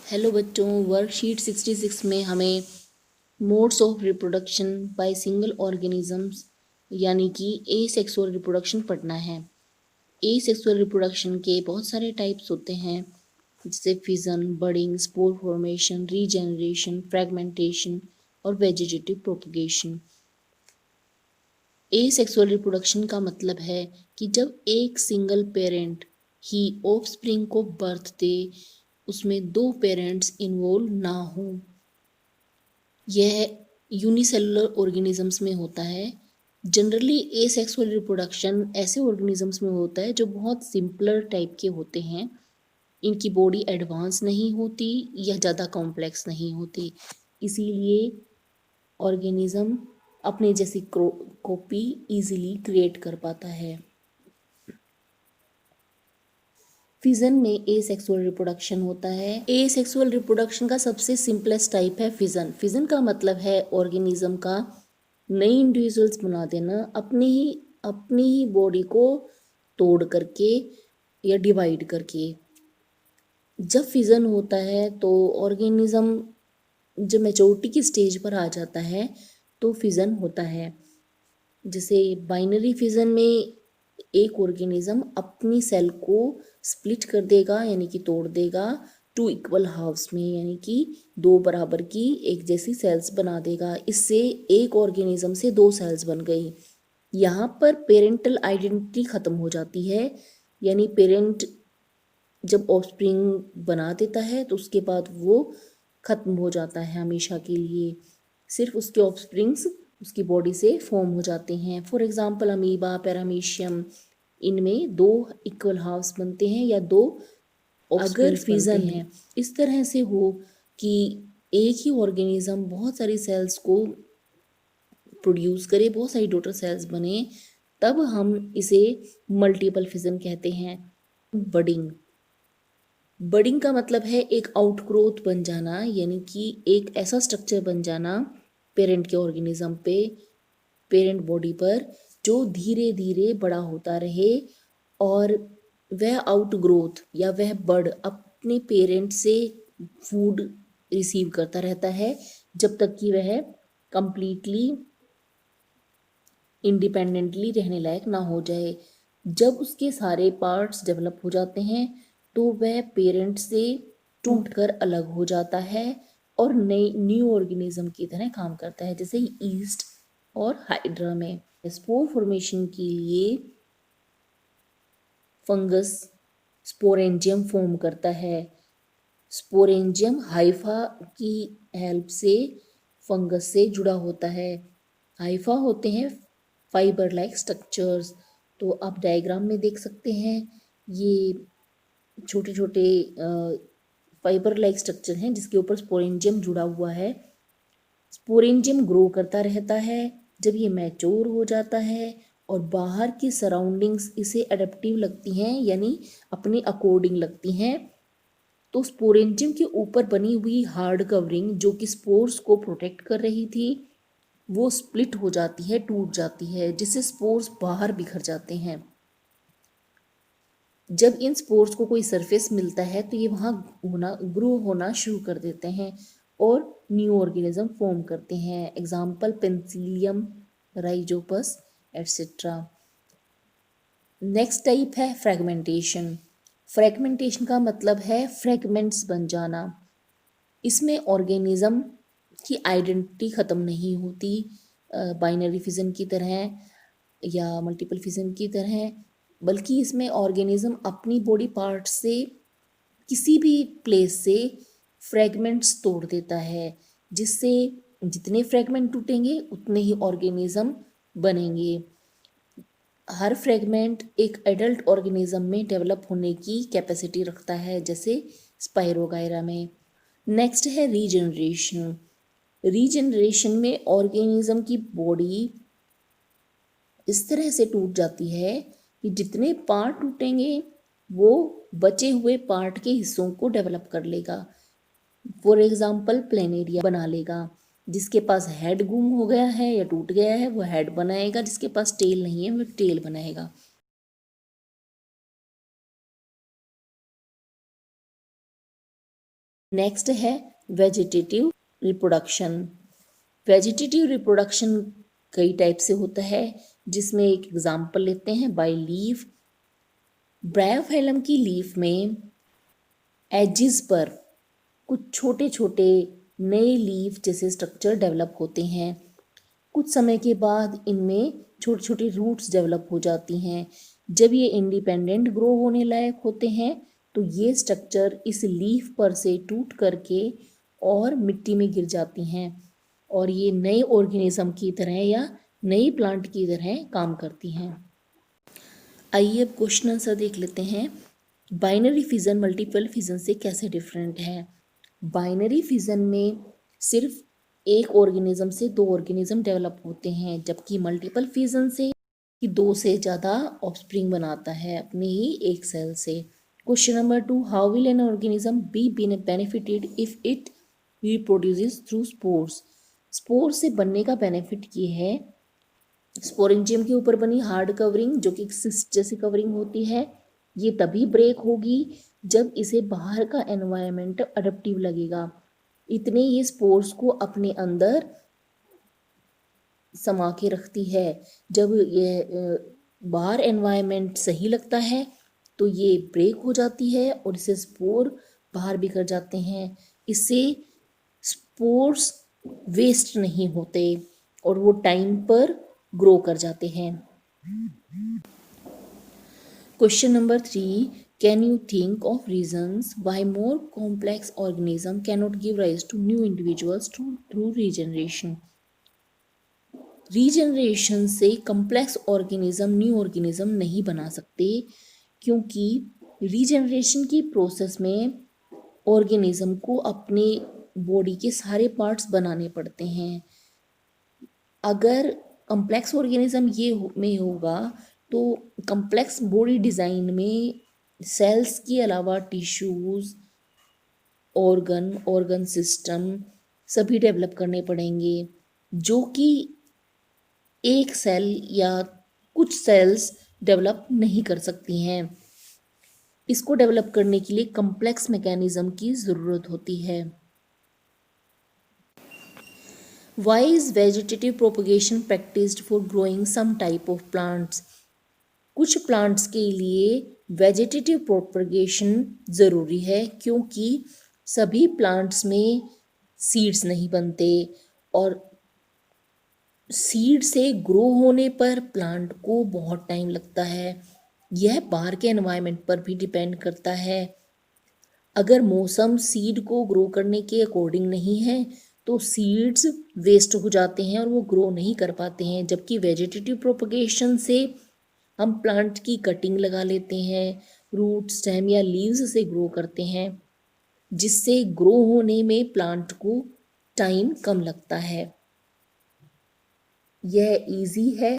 Hello बच्चों, worksheet 66 में हमें modes of reproduction by single organisms यानी कि एसेक्सुअल रिप्रोडक्शन पढ़ना है। एसेक्सुअल रिप्रोडक्शन के बहुत सारे टाइप्स होते हैं, जैसे fission, budding, spore formation, regeneration, fragmentation और वेजिटेटिव प्रोपगेशन। एसेक्सुअल रिप्रोडक्शन का मतलब है कि जब एक सिंगल पेरेंट ही ऑफस्प्रिंग को बर्थ दे, उसमें दो पेरेंट्स इन्वॉल्व ना हो। यह यूनिसेलुलर ऑर्गेनिजम्स में होता है। जनरली एसेक्सुअल रिप्रोडक्शन ऐसे ऑर्गेनिजम्स में होता है जो बहुत सिंपलर टाइप के होते हैं। इनकी बॉडी एडवांस नहीं होती या ज़्यादा कॉम्प्लेक्स नहीं होती, इसीलिए ऑर्गेनिज्म अपने जैसी कॉपी इजीली क्रिएट कर पाता है। फिजन में एसेक्सुअल रिप्रोडक्शन होता है। एसेक्सुअल रिप्रोडक्शन का सबसे सिंपलेस्ट टाइप है फिजन। फिजन का मतलब है ऑर्गेनिज्म का नए इंडिविजुअल्स बना देना, अपनी ही बॉडी को तोड़ करके या डिवाइड करके। जब फिजन होता है तो ऑर्गेनिज्म जब मैच्योरिटी की स्टेज पर आ जाता है तो फिजन होता है। जैसे बाइनरी फिजन में एक ऑर्गेनिज्म अपनी सेल को स्प्लिट कर देगा यानी कि तोड़ देगा टू इक्वल हाफ्स में, यानी कि दो बराबर की एक जैसी सेल्स बना देगा। इससे एक ऑर्गेनिज्म से दो सेल्स बन गई। यहाँ पर पेरेंटल आइडेंटिटी खत्म हो जाती है, यानी पेरेंट जब ऑफस्प्रिंग बना देता है तो उसके बाद वो खत्म हो जाता है हमेशा के लिए। सिर्फ उसके ऑफस्प्रिंग्स उसकी बॉडी से फॉर्म हो जाते हैं। फॉर एग्जांपल अमीबा, पैरामीशियम, इनमें दो इक्वल हाफ्स बनते हैं या दो अगर फिजन है इस तरह से हो कि एक ही ऑर्गेनिज्म बहुत सारी सेल्स को प्रोड्यूस करे, बहुत सारी डॉटर सेल्स बने, तब हम इसे मल्टीपल फिजन कहते हैं। बडिंग बडिंग का मतलब है एक आउटग्रोथ बन जाना, यानी कि एक ऐसा स्ट्रक्चर बन जाना पेरेंट के ऑर्गेनिज्म पे, पेरेंट बॉडी पर, जो धीरे धीरे बड़ा होता रहे और वह आउटग्रोथ या वह बर्ड अपने पेरेंट से फूड रिसीव करता रहता है जब तक कि वह कंप्लीटली इंडिपेंडेंटली रहने लायक ना हो जाए। जब उसके सारे पार्ट्स डेवलप हो जाते हैं तो वह पेरेंट से टूटकर अलग हो जाता है और नई न्यू ऑर्गेनिज्म की तरह काम करता है, जैसे ईस्ट और हाइड्रा में। स्पोर फॉर्मेशन के लिए फंगस स्पोरेंजियम फॉर्म करता है। स्पोरेंजियम हाइफा की हेल्प से फंगस से जुड़ा होता है। हाइफा होते हैं फाइबर लाइक स्ट्रक्चर्स। तो आप डायग्राम में देख सकते हैं, ये छोटे छोटे फाइबर लाइक स्ट्रक्चर हैं जिसके ऊपर स्पोरेंजियम जुड़ा हुआ है। स्पोरेंजियम ग्रो करता रहता है। जब ये मैच्योर हो जाता है और बाहर की सराउंडिंग्स इसे एडेप्टिव लगती हैं, यानी अपने अकॉर्डिंग लगती हैं, तो स्पोरेंजियम के ऊपर बनी हुई हार्ड कवरिंग जो कि स्पोर्स को प्रोटेक्ट कर रही थी, वो स्प्लिट हो जाती है, टूट जाती है, जिससे स्पोर्स बाहर बिखर जाते हैं। जब इन स्पोर्स को कोई सरफेस मिलता है तो ये वहाँ ग्रो होना शुरू कर देते हैं और न्यू ऑर्गेनिज्म फॉर्म करते हैं। Example penicillium, Rhizopus etcetera. Next type है फ्रेगमेंटेशन। फ्रेगमेंटेशन का मतलब है फ्रेगमेंट्स बन जाना। इसमें ऑर्गेनिज्म की आइडेंटिटी ख़त्म नहीं होती बाइनरी फिजन की तरह या मल्टीपल फिजन की तरह, बल्कि इसमें ऑर्गेनिज्म अपनी बॉडी पार्ट से किसी भी प्लेस से फ्रेगमेंट्स तोड़ देता है, जिससे जितने फ्रेगमेंट टूटेंगे उतने ही ऑर्गेनिज्म बनेंगे। हर फ्रेगमेंट एक एडल्ट ऑर्गेनिज्म में डेवलप होने की कैपेसिटी रखता है, जैसे स्पाइरोगायरा में। नेक्स्ट है रीजनरेशन। रीजनरेशन में ऑर्गेनिज्म की बॉडी इस तरह से टूट जाती है कि जितने पार्ट टूटेंगे वो बचे हुए पार्ट के हिस्सों को डेवलप कर लेगा। फॉर एग्जाम्पल प्लेनेरिया बना लेगा। जिसके पास हेड गुम हो गया है या टूट गया है वो हेड बनाएगा, जिसके पास टेल नहीं है वो टेल बनाएगा। नेक्स्ट है वेजिटेटिव रिप्रोडक्शन। वेजिटेटिव रिप्रोडक्शन कई टाइप से होता है, जिसमें एक एग्जांपल लेते हैं बाय लीफ। ब्रायोफाइलम की लीफ में एजिस पर कुछ छोटे छोटे नए लीफ जैसे स्ट्रक्चर डेवलप होते हैं। कुछ समय के बाद इनमें छोटी छोटी रूट्स डेवलप हो जाती हैं। जब ये इंडिपेंडेंट ग्रो होने लायक होते हैं तो ये स्ट्रक्चर इस लीफ पर से टूट करके और मिट्टी में गिर जाती हैं और ये नए ऑर्गेनिज्म की तरह या नई प्लांट की तरह काम करती हैं। आइए अब क्वेश्चन आंसर देख लेते हैं। बाइनरी फिजन मल्टीपल फिजन से कैसे डिफरेंट है? बाइनरी फिजन में सिर्फ एक ऑर्गेनिज्म से दो ऑर्गेनिज्म डेवलप होते हैं, जबकि मल्टीपल फिजन से कि दो से ज़्यादा ऑफस्प्रिंग बनाता है अपने ही एक सेल से। Question number 2, how will an organism be benefited if it reproduces through spores? Spore से बनने का बेनिफिट ये है, स्पोरेंजियम के ऊपर बनी हार्ड कवरिंग जो कि सिस्ट जैसी कवरिंग होती है, ये तभी ब्रेक होगी जब इसे बाहर का एनवायरनमेंट अडप्टिव लगेगा। इतने ये स्पोर्स को अपने अंदर समा के रखती है। जब ये बाहर एनवायरनमेंट सही लगता है तो ये ब्रेक हो जाती है और इससे स्पोर बाहर बिखर जाते हैं। इससे स्पोर्स वेस्ट नहीं होते और वो टाइम पर ग्रो कर जाते हैं। Question number 3, can you think of reasons why more complex organism can not give rise to new individuals through regeneration? Regeneration से कॉम्प्लेक्स ऑर्गेनिज्म न्यू ऑर्गेनिज्म नहीं बना सकते, क्योंकि रीजनरेशन की प्रोसेस में ऑर्गेनिज्म को अपने बॉडी के सारे पार्ट्स बनाने पड़ते हैं। अगर कॉम्प्लेक्स ऑर्गेनिज्म में होगा तो कॉम्प्लेक्स बॉडी डिज़ाइन में सेल्स के अलावा टिश्यूज़, ऑर्गन सिस्टम सभी डेवलप करने पड़ेंगे, जो कि एक सेल या कुछ सेल्स डेवलप नहीं कर सकती हैं। इसको डेवलप करने के लिए कॉम्प्लेक्स मैकेनिज्म की ज़रूरत होती है। Why is vegetative propagation practiced for growing some type of plants? कुछ प्लांट्स के लिए वेजिटेटिव प्रोपगेशन ज़रूरी है, क्योंकि सभी प्लांट्स में सीड्स नहीं बनते और सीड से ग्रो होने पर प्लांट को बहुत टाइम लगता है। यह बाहर के एनवायरनमेंट पर भी डिपेंड करता है। अगर मौसम सीड को ग्रो करने के अकॉर्डिंग नहीं है तो सीड्स वेस्ट हो जाते हैं और वो ग्रो नहीं कर पाते हैं। जबकि वेजिटेटिव प्रोपगेशन से हम प्लांट की कटिंग लगा लेते हैं, रूट स्टेम या लीव्स से ग्रो करते हैं, जिससे ग्रो होने में प्लांट को टाइम कम लगता है। यह इजी है।